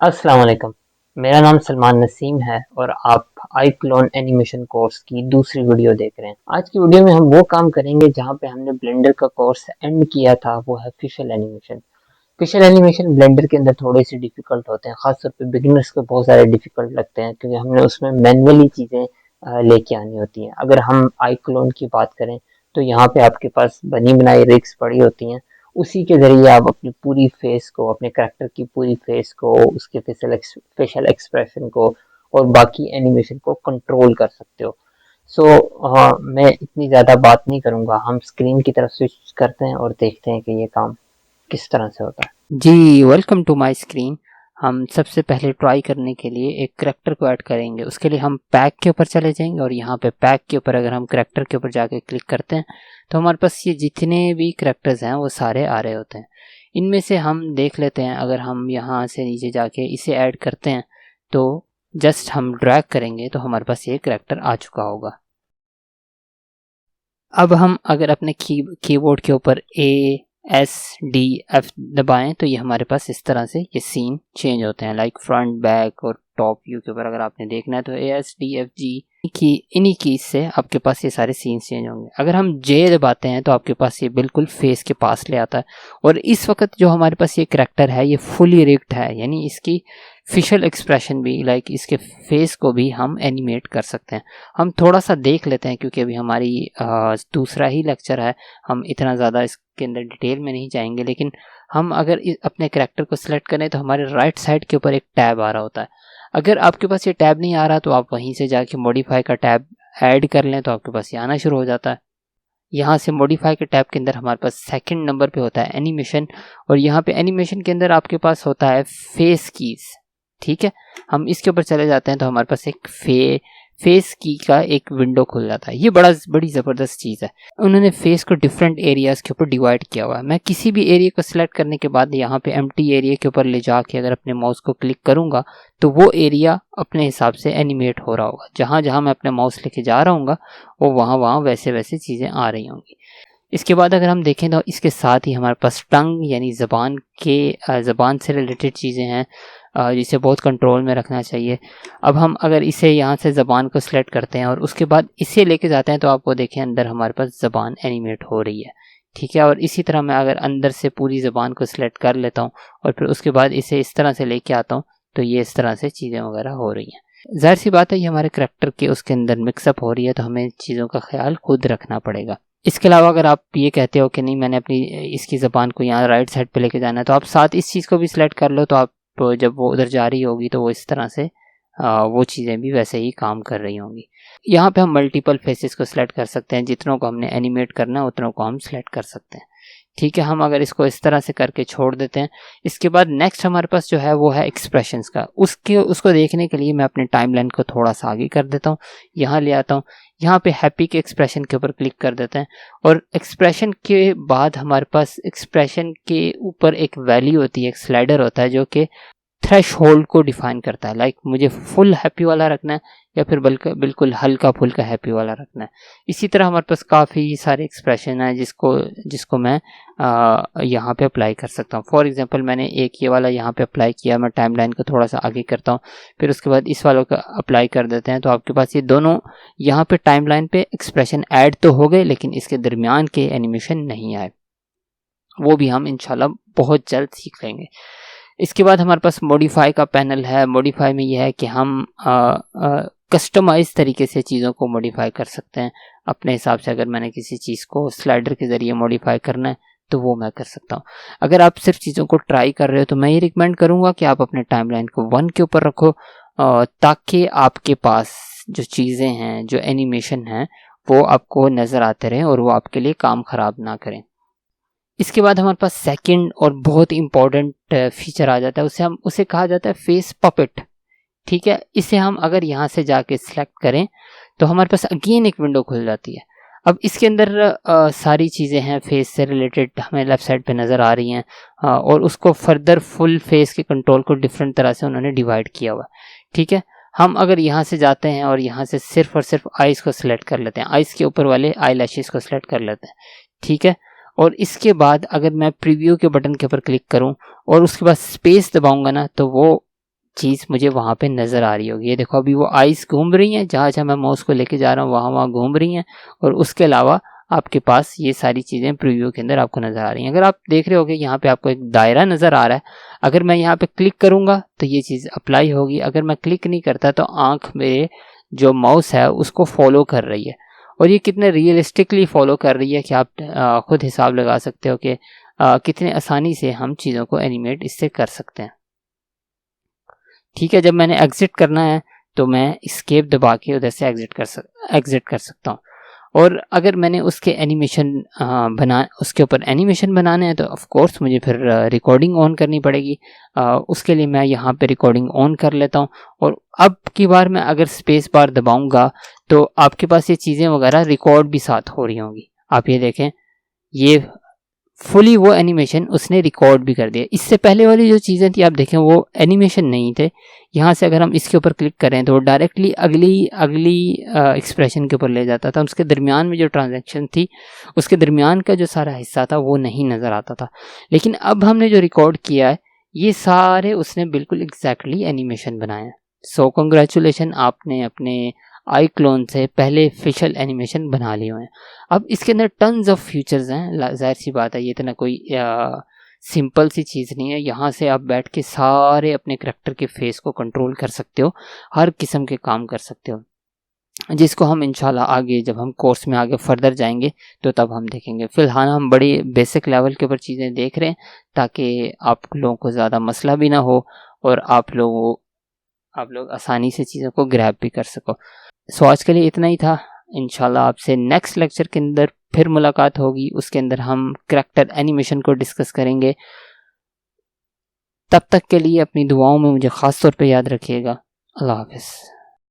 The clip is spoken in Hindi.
अस्सलाम वालेकुम। मेरा नाम सलमान नसीम है और आप आई क्लोन एनिमेशन कोर्स की दूसरी वीडियो देख रहे हैं। आज की वीडियो में हम वो काम करेंगे जहाँ पे हमने ब्लेंडर का कोर्स एंड किया था, वो है facial animation. Facial animation blender के अंदर थोड़े से डिफिकल्ट होते हैं, खासतौर पे बिगिनर्स को बहुत सारे डिफिकल्ट लगते हैं क्योंकि हमने उसमें मैनुअली चीज़ें लेके आनी होती हैं। अगर हम आई क्लोन की बात करें तो यहाँ पे आपके पास बनी बनाई रिग्स पड़ी होती हैं, उसी के ज़रिए आप अपनी पूरी फेस को, अपने करैक्टर की पूरी फेस को, उसके फेशियल एक्सप्रेशन को और बाकी एनिमेशन को कंट्रोल कर सकते हो। हाँ, मैं इतनी ज़्यादा बात नहीं करूँगा, हम स्क्रीन की तरफ स्विच करते हैं और देखते हैं कि ये काम किस तरह से होता है। जी, वेलकम टू माय स्क्रीन। हम सबसे पहले ट्राई करने के लिए एक करैक्टर को ऐड करेंगे। उसके लिए हम पैक के ऊपर चले जाएंगे और यहाँ पे पैक के ऊपर अगर हम करैक्टर के ऊपर जाके क्लिक करते हैं तो हमारे पास ये जितने भी करैक्टर्स हैं वो सारे आ रहे होते हैं। इनमें से हम देख लेते हैं, अगर हम यहाँ से नीचे जाके इसे ऐड करते हैं तो जस्ट हम ड्रैग करेंगे तो हमारे पास ये करैक्टर आ चुका होगा। अब हम अगर अपने कीबोर्ड के ऊपर ASDF दबाएं तो ये हमारे पास इस तरह से ये सीन चेंज होते हैं, लाइक फ्रंट, बैक और टॉप व्यू के ऊपर अगर आपने देखना है तो ASDFG की इन्हीं कीज से आपके पास ये सारे सीन चेंज होंगे। अगर हम J दबाते हैं तो आपके पास ये बिल्कुल फेस के पास ले आता है और इस वक्त जो हमारे पास ये करैक्टर है ये फुली रिग्ड है, यानी इसकी फेशियल एक्सप्रेशन भी, लाइक इसके फेस को भी हम एनिमेट कर सकते हैं। हम थोड़ा सा देख लेते हैं क्योंकि अभी हमारी दूसरा ही लेक्चर है, हम इतना ज़्यादा इसके अंदर डिटेल में नहीं जाएंगे। लेकिन हम अगर अपने करैक्टर को सिलेक्ट करें तो हमारे राइट साइड के ऊपर एक टैब आ रहा होता है। अगर आपके पास ये टैब नहीं आ रहा तो आप वहीं से जाके मॉडिफाई का टैब ऐड कर लें तो आपके पास ये आना शुरू हो जाता है। यहाँ से मॉडिफाई के टैब के अंदर हमारे पास सेकंड नंबर पे होता है एनिमेशन, और यहाँ पे एनिमेशन के अंदर आपके पास होता है फेस कीज। ठीक है, हम इसके ऊपर चले जाते हैं तो हमारे पास एक फेस की का एक विंडो खुल जाता है। ये बड़ी ज़बरदस्त चीज़ है। उन्होंने फेस को डिफरेंट एरियाज़ के ऊपर डिवाइड किया हुआ है। मैं किसी भी एरिया को सिलेक्ट करने के बाद यहाँ पे एम्प्टी एरिया के ऊपर ले जाके अगर अपने माउस को क्लिक करूँगा तो वो एरिया अपने हिसाब से एनिमेट हो रहा होगा। जहाँ जहाँ मैं अपने माउस लेके जा रहा हूँ वो वहाँ वहाँ वैसे वैसे चीज़ें आ रही होंगी। इसके बाद अगर हम देखें तो इसके साथ ही हमारे पास टंग यानी ज़बान से रिलेटेड चीज़ें हैं जिसे बहुत कंट्रोल में रखना चाहिए। अब हम अगर इसे यहाँ से ज़बान को सिलेक्ट करते हैं और उसके बाद इसे लेके जाते हैं तो आपको देखें अंदर हमारे पास ज़बान एनिमेट हो रही है। ठीक है, और इसी तरह मैं अगर अंदर से पूरी ज़बान को सिलेक्ट कर लेता हूँ और फिर उसके बाद इसे इस तरह से लेके आता हूँ तो ये इस तरह से चीज़ें वगैरह हो रही हैं। ज़ाहिर सी बात है ये हमारे करैक्टर के उसके अंदर मिक्सअप हो रही है तो हमें चीज़ों का ख्याल खुद रखना पड़ेगा। इसके अलावा अगर आप ये कहते हो कि नहीं मैंने अपनी इसकी ज़बान को यहाँ राइट साइड पे लेके जाना है तो आप साथ इस चीज़ को भी सिलेक्ट कर लो तो आप जब वो उधर जा रही होगी तो वो इस तरह से वो चीज़ें भी वैसे ही काम कर रही होंगी। यहाँ पे हम मल्टीपल फेसेस को सिलेक्ट कर सकते हैं, जितनों को हमने एनिमेट करना है उतनों को हम सिलेक्ट कर सकते हैं। ठीक है, हम अगर इसको इस तरह से करके छोड़ देते हैं। इसके बाद नेक्स्ट हमारे पास जो है वो है एक्सप्रेशंस का। उसको देखने के लिए मैं अपने टाइमलाइन को थोड़ा सा आगे कर देता हूँ, यहाँ ले आता हूँ। यहाँ पे हैप्पी के एक्सप्रेशन के ऊपर क्लिक कर देते हैं और एक्सप्रेशन के बाद हमारे पास एक्सप्रेशन के ऊपर एक वैल्यू होती है, एक स्लाइडर होता है जो कि थ्रेश होल्ड को डिफाइन करता है। लाइक मुझे फुल हैप्पी वाला रखना है या फिर बिल्कुल हल्का फुल्का हैप्पी वाला रखना है। इसी तरह हमारे पास काफ़ी सारे एक्सप्रेशन है जिसको मैं यहाँ पे अप्लाई कर सकता हूँ। फॉर एग्जांपल मैंने एक ये वाला यहाँ पे अप्लाई किया। मैं टाइमलाइन को थोड़ा सा आगे करता हूँ, फिर उसके बाद इस वालों का अप्लाई कर देते हैं तो आपके पास ये दोनों यहाँ पे टाइमलाइन पे एक्सप्रेशन ऐड तो हो गए लेकिन इसके दरमियान के एनिमेशन नहीं आए। वो भी हम इंशाल्लाह बहुत जल्द सीख लेंगे। इसके बाद हमारे पास मॉडिफाई का पैनल है। मॉडिफाई में यह है कि हम कस्टमाइज तरीके से चीज़ों को मॉडिफाई कर सकते हैं अपने हिसाब से। अगर मैंने किसी चीज़ को स्लाइडर के ज़रिए मॉडिफाई करना है तो वो मैं कर सकता हूँ। अगर आप सिर्फ चीज़ों को ट्राई कर रहे हो तो मैं ये रिकमेंड करूँगा कि आप अपने टाइमलाइन को 1 के ऊपर रखो ताकि आपके पास जो चीज़ें हैं, जो एनिमेशन हैं, वो आपको नज़र आते रहें और वो आपके लिए काम ख़राब ना करें। इसके बाद हमारे पास सेकंड और बहुत इंपॉर्टेंट फीचर आ जाता है, उसे कहा जाता है फेस पपेट। ठीक है, इसे हम अगर यहाँ से जाके सिलेक्ट करें तो हमारे पास अगेन एक विंडो खुल जाती है। अब इसके अंदर सारी चीज़ें हैं फेस से रिलेटेड हमें लेफ़्ट साइड पे नज़र आ रही हैं और उसको फर्दर फुल फेस के कंट्रोल को डिफरेंट तरह से उन्होंने डिवाइड किया हुआ है। ठीक है, हम अगर यहाँ से जाते हैं और यहाँ से सिर्फ और सिर्फ आइज़ को सिलेक्ट कर लेते हैं, आइज़ के ऊपर वाले आई लैशेज़ को सिलेक्ट कर लेते हैं। ठीक है, और इसके बाद अगर मैं प्रीव्यू के बटन के ऊपर क्लिक करूं और उसके बाद स्पेस दबाऊंगा ना तो वो चीज़ मुझे वहाँ पे नज़र आ रही होगी। ये देखो अभी वो आइस घूम रही हैं, जहाँ जहाँ मैं माउस को लेके जा रहा हूँ वहाँ वहाँ घूम रही हैं, और उसके अलावा आपके पास ये सारी चीज़ें प्रीव्यू के अंदर आपको नज़र आ रही हैं। अगर आप देख रहे होगे यहाँ पे आपको एक दायरा नज़र आ रहा है, अगर मैं यहाँ पे क्लिक करूँगा तो ये चीज़ अप्लाई होगी, अगर मैं क्लिक नहीं करता तो आँख मेरे जो माउस है उसको फॉलो कर रही है, और ये कितने रियलिस्टिकली फॉलो कर रही है कि आप खुद हिसाब लगा सकते हो कि कितने आसानी से हम चीज़ों को एनिमेट इससे कर सकते हैं। ठीक है, जब मैंने एग्जिट करना है तो मैं एस्केप दबा के उधर से एग्जिट कर सकता हूँ। और अगर मैंने उसके उसके ऊपर एनिमेशन बनाने हैं तो ऑफ कोर्स मुझे फिर रिकॉर्डिंग ऑन करनी पड़ेगी। उसके लिए मैं यहाँ पे रिकॉर्डिंग ऑन कर लेता हूँ, और अब की बार मैं अगर स्पेस बार दबाऊंगा तो आपके पास ये चीज़ें वगैरह रिकॉर्ड भी साथ हो रही होंगी। आप ये देखें, ये फुली वो एनिमेशन उसने रिकॉर्ड भी कर दिया। इससे पहले वाली जो चीज़ें थी आप देखें वो एनिमेशन नहीं थे। यहाँ से अगर हम इसके ऊपर क्लिक करें तो डायरेक्टली अगली एक्सप्रेशन के ऊपर ले जाता था। उसके दरमियान में जो ट्रांजैक्शन थी उसके दरमियान का जो सारा हिस्सा था वो नहीं नज़र आता था। लेकिन अब हमने जो रिकॉर्ड किया है ये सारे उसने बिल्कुल एग्जैक्टली एनिमेशन बनाए हैं। सो कंग्रेचुलेशन, आपने अपने आई क्लोन से पहले फेशियल एनिमेशन बना लिए हुए हैं। अब इसके अंदर टन्स ऑफ फीचर्स हैं, जाहिर सी बात है ये इतना कोई सिंपल सी चीज़ नहीं है। यहाँ से आप बैठ के सारे अपने करैक्टर के फेस को कंट्रोल कर सकते हो, हर किस्म के काम कर सकते हो, जिसको हम इंशाल्लाह आगे जब हम कोर्स में आगे फर्दर जाएंगे तो तब हम देखेंगे। फ़िलहाल हम बड़ी बेसिक लेवल के ऊपर चीज़ें देख रहे हैं ताकि आप लोगों को ज़्यादा मसला भी ना हो और आप लोग आसानी से चीज़ों को ग्रैब भी कर सको। सो आज के लिए इतना ही था। इंशाल्लाह आपसे नेक्स्ट लेक्चर के अंदर फिर मुलाकात होगी, उसके अंदर हम करैक्टर एनिमेशन को डिस्कस करेंगे। तब तक के लिए अपनी दुआओं में मुझे ख़ास तौर पे याद रखिएगा। अल्लाह हाफ़िज़।